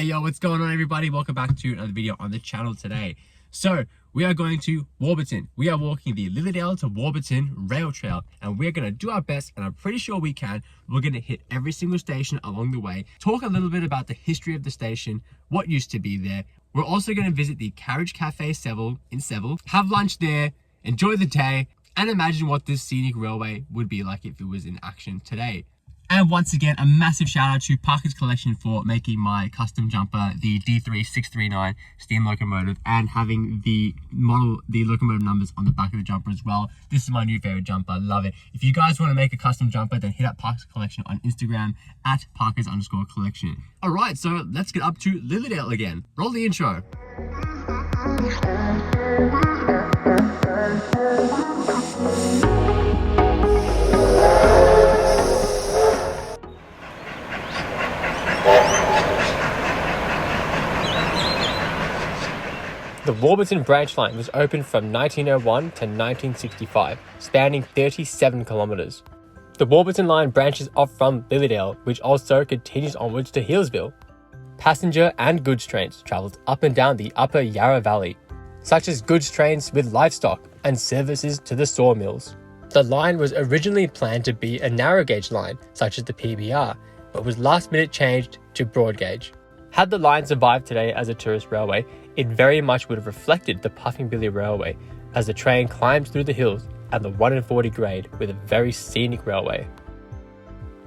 Hey yo, what's going on everybody? Welcome back to another video on the channel today. So we are going to Warburton. We are walking the Lilydale to Warburton rail trail, and we're going to do our best, and I'm pretty sure we can. We're going to hit every single station along the way, talk a little bit about the history of the station, what used to be there. We're also going to visit the Carriage Cafe in Seville, have lunch there, enjoy the day, and imagine what this scenic railway would be like if it was in action today. And once again, a massive shout out to Parker's Collection for making my custom jumper, the D3639 steam locomotive, and having the locomotive numbers on the back of the jumper as well. This is my new favorite jumper, love it. If you guys want to make a custom jumper, then hit up Parker's Collection on Instagram at Parkers_collection. All right, so let's get up to Lilydale again. Roll the intro. The Warburton branch line was opened from 1901 to 1965, spanning 37 kilometres. The Warburton line branches off from Lilydale, which also continues onwards to Healesville. Passenger and goods trains travelled up and down the Upper Yarra Valley, such as goods trains with livestock and services to the sawmills. The line was originally planned to be a narrow gauge line, such as the PBR, but was last minute changed to broad gauge. Had the line survived today as a tourist railway, it very much would have reflected the Puffing Billy Railway as the train climbs through the hills at the 1 in 40 grade with a very scenic railway.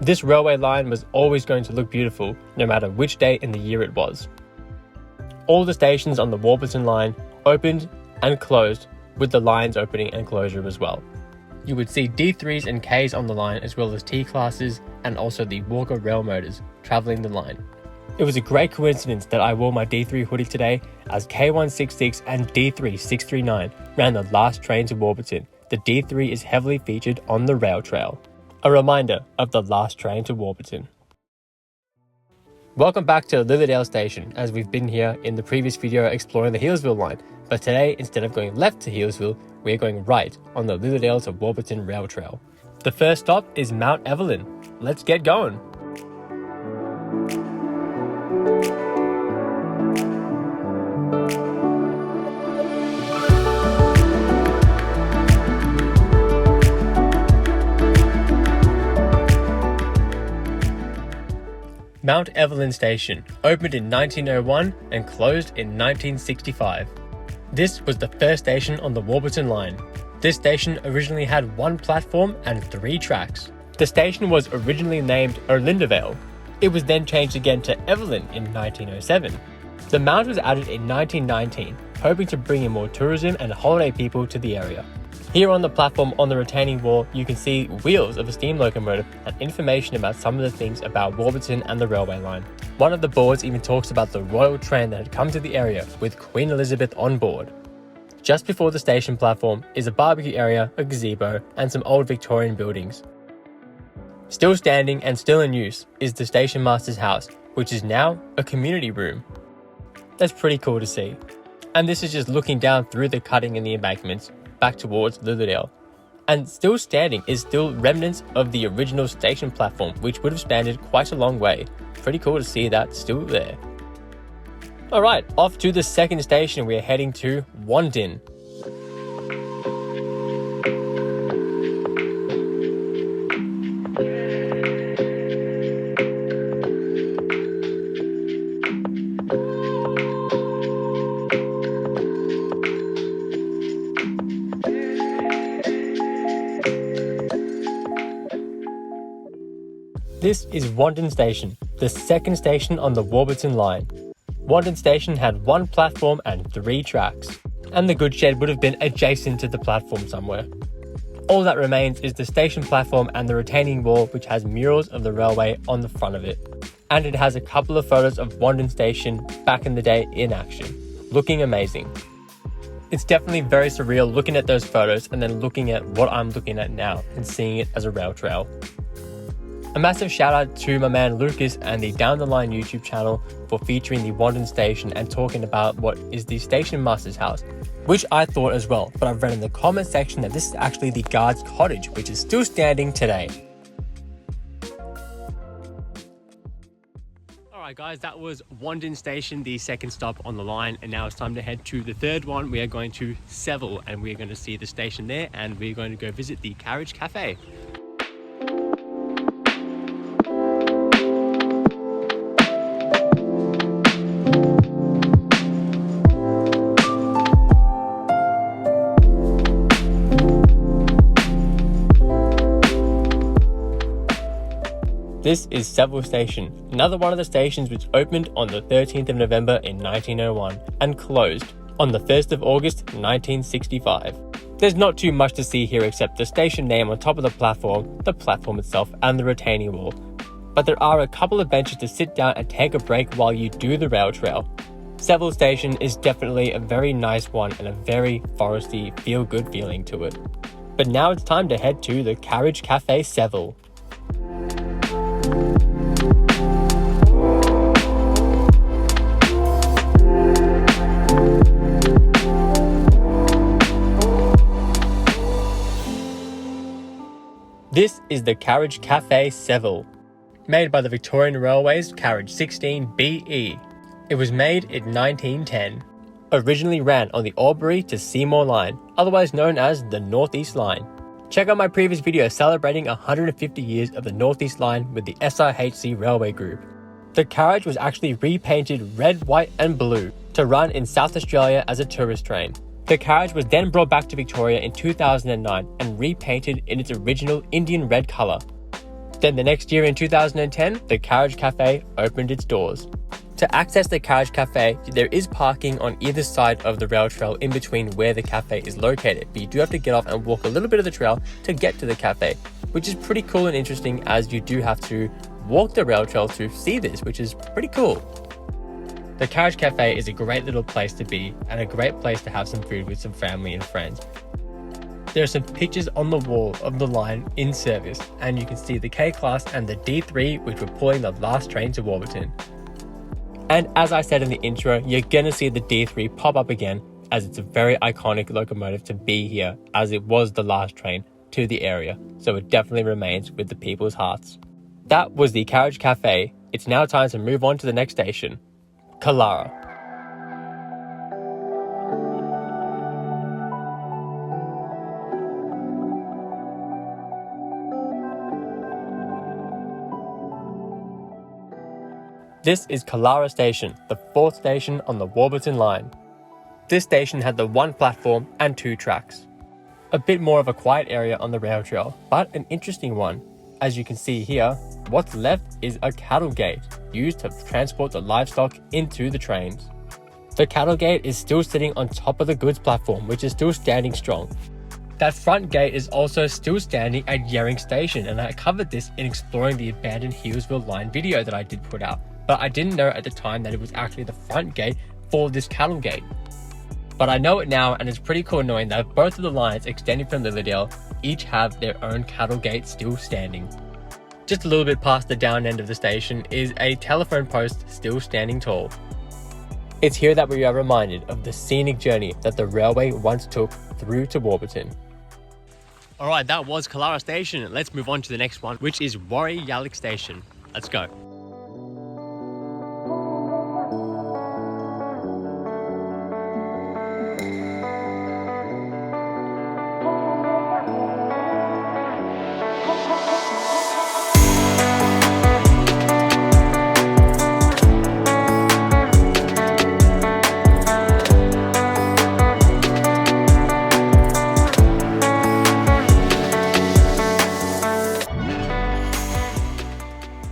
This railway line was always going to look beautiful no matter which day in the year it was. All the stations on the Warburton line opened and closed, with the lines opening and closure as well. You would see D3s and Ks on the line, as well as T classes and also the Walker rail motors travelling the line. It was a great coincidence that I wore my D3 hoodie today, as K166 and D3639 ran the last train to Warburton. The D3 is heavily featured on the rail trail. A reminder of the last train to Warburton. Welcome back to Lilydale station, as we've been here in the previous video exploring the Healesville line, but today, instead of going left to Healesville, we're going right on the Lilydale to Warburton rail trail. The first stop is Mount Evelyn. Let's get going. Mount Evelyn Station opened in 1901 and closed in 1965. This was the first station on the Warburton line. This station originally had one platform and 3 tracks. The station was originally named Lilydale. It was then changed again to Evelyn in 1907. The mount was added in 1919, hoping to bring in more tourism and holiday people to the area. Here on the platform on the retaining wall, you can see wheels of a steam locomotive and information about some of the things about Warburton and the railway line. One of the boards even talks about the royal train that had come to the area with Queen Elizabeth on board. Just before the station platform is a barbecue area, a gazebo, and some old Victorian buildings. Still standing and still in use is the station master's house, which is now a community room. That's pretty cool to see. And this is just looking down through the cutting and the embankments back towards Lilydale. And still standing is still remnants of the original station platform, which would have spanned quite a long way. Pretty cool to see that still there. Alright, off to the second station. We are heading to Wandin. This is Wandin Station, the second station on the Warburton line. Wandin Station had one platform and 3 tracks, and the goods shed would have been adjacent to the platform somewhere. All that remains is the station platform and the retaining wall, which has murals of the railway on the front of it. And it has a couple of photos of Wandin Station back in the day in action, looking amazing. It's definitely very surreal looking at those photos and then looking at what I'm looking at now and seeing it as a rail trail. A massive shout out to my man Lucas and the Down the Line YouTube channel for featuring the Wandin station and talking about what is the station master's house, which I thought as well, but I've read in the comment section that this is actually the guard's cottage, which is still standing today. Alright guys, that was Wandin Station, the second stop on the line, and now it's time to head to the third one. We are going to Seville and we're going to see the station there, and we're going to go visit the Carriage Cafe. This is Seville Station, another one of the stations which opened on the 13th of November in 1901 and closed on the 1st of August 1965. There's not too much to see here except the station name on top of the platform itself and the retaining wall. But there are a couple of benches to sit down and take a break while you do the rail trail. Seville Station is definitely a very nice one and a very foresty, feel-good feeling to it. But now it's time to head to the Carriage Cafe Seville. This is the Carriage Cafe Seville, made by the Victorian Railway's Carriage 16BE. It was made in 1910. Originally ran on the Albury to Seymour line, otherwise known as the North East line. Check out my previous video celebrating 150 years of the North East line with the SIHC Railway Group. The carriage was actually repainted red, white and blue to run in South Australia as a tourist train. The carriage was then brought back to Victoria in 2009 and repainted in its original Indian red colour. Then the next year in 2010, the Carriage Cafe opened its doors. To access the Carriage Cafe, there is parking on either side of the rail trail in between where the cafe is located, but you do have to get off and walk a little bit of the trail to get to the cafe, which is pretty cool and interesting as you do have to walk the rail trail to see this, which is pretty cool. The Carriage Cafe is a great little place to be and a great place to have some food with some family and friends. There are some pictures on the wall of the line in service, and you can see the K-Class and the D3 which were pulling the last train to Warburton. And as I said in the intro, you're gonna see the D3 pop up again as it's a very iconic locomotive to be here, as it was the last train to the area, so it definitely remains with the people's hearts. That was the Carriage Cafe. It's now time to move on to the next station, Killara. This is Killara Station, the fourth station on the Warburton line. This station had the one platform and two tracks. A bit more of a quiet area on the rail trail, but an interesting one. As you can see here, what's left is a cattle gate, used to transport the livestock into the trains. The cattle gate is still sitting on top of the goods platform, which is still standing strong. That front gate is also still standing at Yering Station, and I covered this in exploring the abandoned Healesville line video that I did put out, but I didn't know at the time that it was actually the front gate for this cattle gate. But I know it now, and it's pretty cool knowing that both of the lines extending from Lilydale each have their own cattle gate still standing. Just a little bit past the down end of the station is a telephone post still standing tall. It's here that we are reminded of the scenic journey that the railway once took through to Warburton. Alright, that was Killara Station. Let's move on to the next one, which is Woori Yallock Station. Let's go.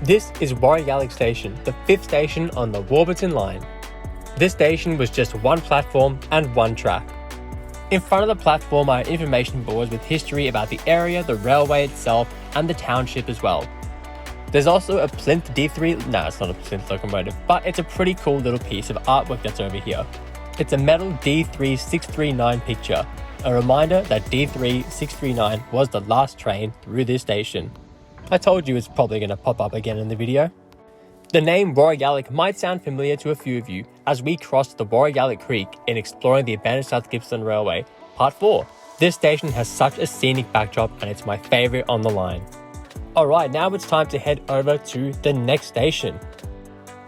This is Woori Yallock Station, the fifth station on the Warburton line. This station was just one platform and one track. In front of the platform are information boards with history about the area, the railway itself, and the township as well. There's also a Plinth D3, no, it's not a Plinth locomotive, but it's a pretty cool little piece of artwork that's over here. It's a metal D3 639 picture, a reminder that D3 639 was the last train through this station. I told you it's probably going to pop up again in the video. The name Woori Yallock might sound familiar to a few of you as we crossed the Woori Yallock Creek in exploring the abandoned South Gippsland Railway, Part 4. This station has such a scenic backdrop and it's my favourite on the line. Alright, now it's time to head over to the next station.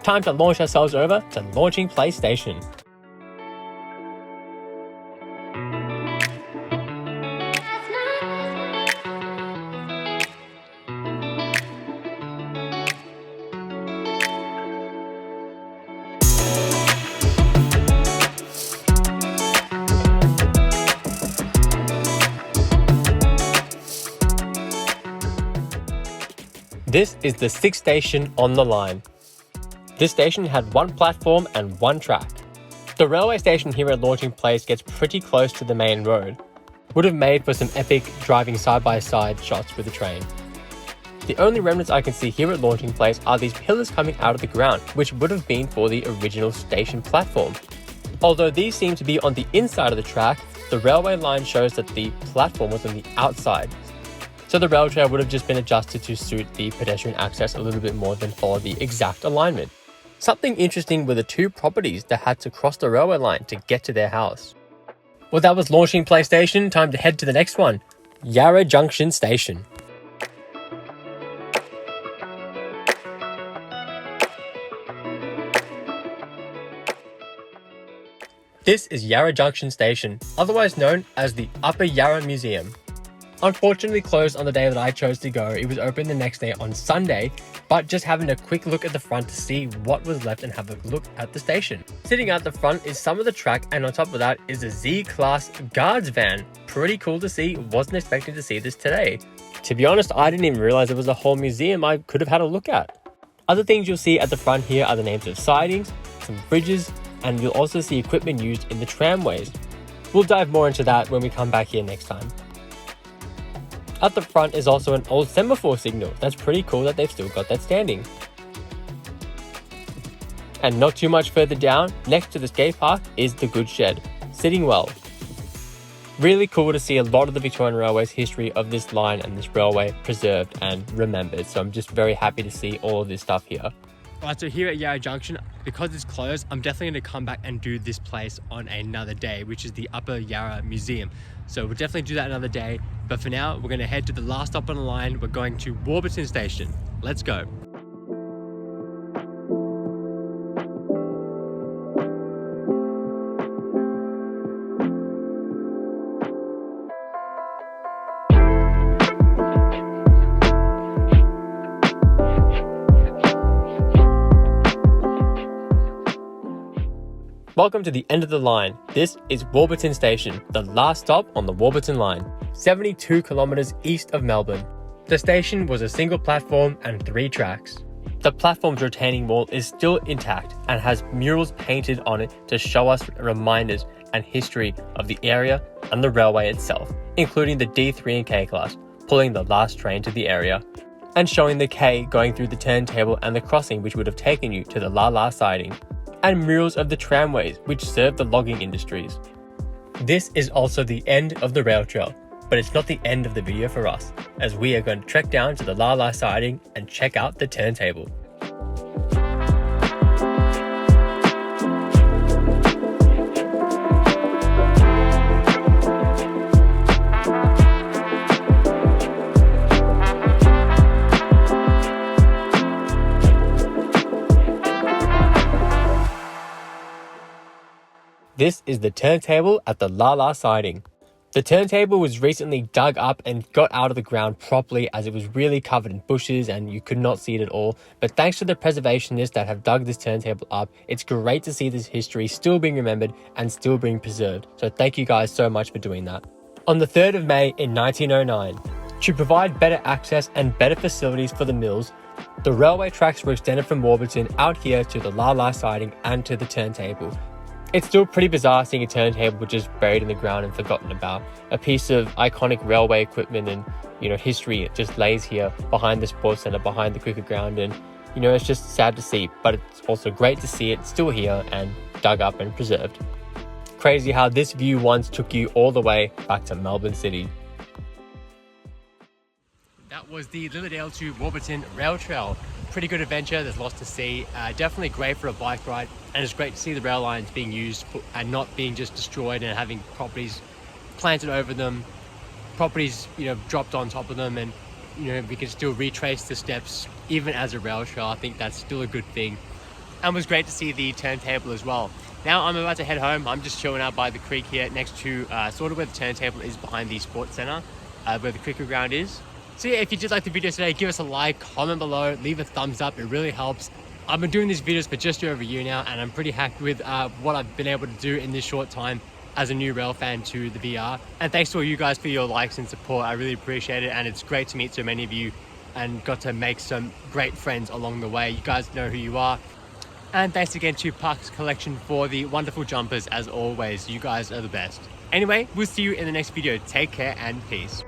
Time to launch ourselves over to Launching Place Station. This is the 6th station on the line. This station had one platform and one track. The railway station here at Launching Place gets pretty close to the main road. Would have made for some epic driving side-by-side shots with the train. The only remnants I can see here at Launching Place are these pillars coming out of the ground, which would have been for the original station platform. Although these seem to be on the inside of the track, the railway line shows that the platform was on the outside. So the rail trail would have just been adjusted to suit the pedestrian access a little bit more than follow the exact alignment. Something interesting were the two properties that had to cross the railway line to get to their house. Well, that was Launching Place Station. Time to head to the next one, Yarra Junction Station. This is Yarra Junction Station, otherwise known as the Upper Yarra Museum. Unfortunately closed on the day that I chose to go. It was open the next day on Sunday, but just having a quick look at the front to see what was left and have a look at the station. Sitting out the front is some of the track, and on top of that is a Z-Class guards van. Pretty cool to see, wasn't expecting to see this today. To be honest, I didn't even realize there was a whole museum I could have had a look at. Other things you'll see at the front here are the names of sidings, some bridges, and you'll also see equipment used in the tramways. We'll dive more into that when we come back here next time. At the front is also an old semaphore signal. That's pretty cool that they've still got that standing. And not too much further down, next to the skate park, is the goods shed, sitting well. Really cool to see a lot of the Victorian Railway's history of this line and this railway preserved and remembered. So I'm just very happy to see all of this stuff here. Right, so here at Yarra Junction, because it's closed, I'm definitely going to come back and do this place on another day, which is the Upper Yarra Museum. So we'll definitely do that another day. But for now, we're going to head to the last stop on the line. We're going to Warburton Station. Let's go. Welcome to the end of the line. This is Warburton Station, the last stop on the Warburton line, 72 kilometers east of Melbourne. The station was a single platform and 3 tracks. The platform's retaining wall is still intact and has murals painted on it to show us reminders and history of the area and the railway itself, including the D3 and K class, pulling the last train to the area, and showing the K going through the turntable and the crossing which would have taken you to the La siding, and murals of the tramways which serve the logging industries. This is also the end of the rail trail, but it's not the end of the video for us, as we are going to trek down to the La siding and check out the turntable. This is the turntable at the La siding. The turntable was recently dug up and got out of the ground properly, as it was really covered in bushes and you could not see it at all. But thanks to the preservationists that have dug this turntable up, it's great to see this history still being remembered and still being preserved. So thank you guys so much for doing that. On the 3rd of May in 1909, to provide better access and better facilities for the mills, the railway tracks were extended from Warburton out here to the La siding and to the turntable. It's still pretty bizarre seeing a turntable just buried in the ground and forgotten about. A piece of iconic railway equipment and, history just lays here behind the sports centre, behind the cricket ground, and, it's just sad to see, but it's also great to see it still here and dug up and preserved. Crazy how this view once took you all the way back to Melbourne City. That was the Lilydale to Warburton rail trail. Pretty good adventure, there's lots to see. Definitely great for a bike ride, and it's great to see the rail lines being used and not being just destroyed and having properties planted over them, properties dropped on top of them, and we can still retrace the steps even as a rail trail. I think that's still a good thing. and it was great to see the turntable as well. Now I'm about to head home. I'm just chilling out by the creek here next to sort of where the turntable is behind the sports centre, where the cricket ground is. So yeah, if you did like the video today, give us a like, comment below, leave a thumbs up. It really helps. I've been doing these videos for just over a year now, and I'm pretty happy with what I've been able to do in this short time as a new rail fan to the VR. And thanks to all you guys for your likes and support. I really appreciate it, and it's great to meet so many of you and got to make some great friends along the way. You guys know who you are. And thanks again to Parks Collection for the wonderful jumpers as always. You guys are the best. Anyway, we'll see you in the next video. Take care and peace.